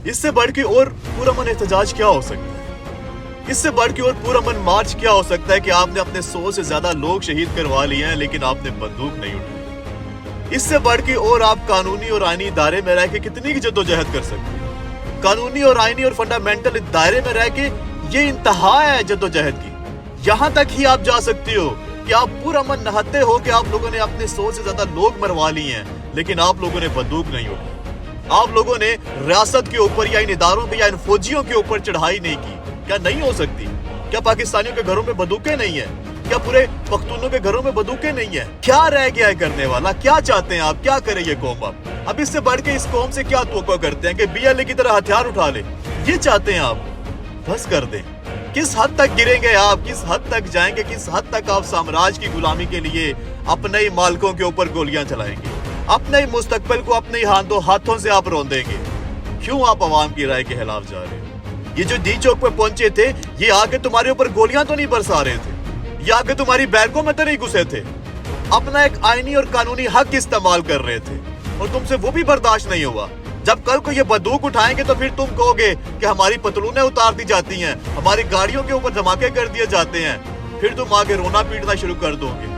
اس سے بڑھ کے اور پرامن احتجاج کیا ہو سکتا ہے؟ اس سے بڑھ کے اور پرامن مارچ کیا ہو سکتا ہے کہ آپ نے اپنے 100 سے زیادہ لوگ شہید کروا لیے ہیں لیکن آپ نے بندوق نہیں اٹھائی؟ اس سے بڑھ کے اور آپ قانونی اور آئینی ادارے میں رہ کے کتنی کی جدوجہد کر سکتے ہیں؟ قانونی اور آئینی اور فنڈامنٹل دائرے میں رہ کے یہ انتہا ہے جدوجہد کی. یہاں تک ہی آپ جا سکتے ہو کہ آپ پرامن نہتے ہو کہ آپ لوگوں نے اپنے 100 سے زیادہ لوگ مروا لیے ہیں لیکن آپ لوگوں نے بندوق نہیں اٹھائی. آپ لوگوں نے ریاست کے اوپر یا ان اداروں پہ یا ان فوجیوں کے اوپر چڑھائی نہیں کی. کیا نہیں ہو سکتی؟ کیا پاکستانیوں کے گھروں میں بندوقیں نہیں ہیں؟ کیا پورے پختونوں کے گھروں میں بندوقیں نہیں ہیں؟ کیا رہ گیا ہے کرنے والا؟ کیا چاہتے ہیں آپ؟ کیا کرے یہ قوم؟ اب اس سے بڑھ کے اس قوم سے کیا توقع کرتے ہیں کہ بی ایل اے کی طرح ہتھیار اٹھا لے؟ یہ چاہتے ہیں آپ؟ بس کر دیں. کس حد تک گریں گے آپ؟ کس حد تک جائیں گے؟ کس حد تک آپ سامراج کی غلامی کے لیے اپنے ہی مالکوں کے اوپر گولیاں چلائیں گے؟ اپنے ہی مستقبل کو اپنے ہی ہاتھوں سے آپ روندیں گے؟ کیوں آپ عوام کی رائے کے خلاف جا رہے ہیں؟ یہ جو ڈی چوک پہ پہنچے تھے یہ آ کے تمہارے اوپر گولیاں تو نہیں برسا رہے تھے؟ یہ آ کے تمہاری بیرکوں میں تو نہیں گھسے تھے؟ اپنا ایک آئینی اور قانونی حق استعمال کر رہے تھے اور تم سے وہ بھی برداشت نہیں ہوا. جب کل کو یہ بندوق اٹھائیں گے تو پھر تم کہو گے کہ ہماری پتلونیں اتار دی جاتی ہیں، ہماری گاڑیوں کے اوپر دھماکے کر دیے جاتے ہیں، پھر تم آگے رونا پیٹنا شروع کر دو گے.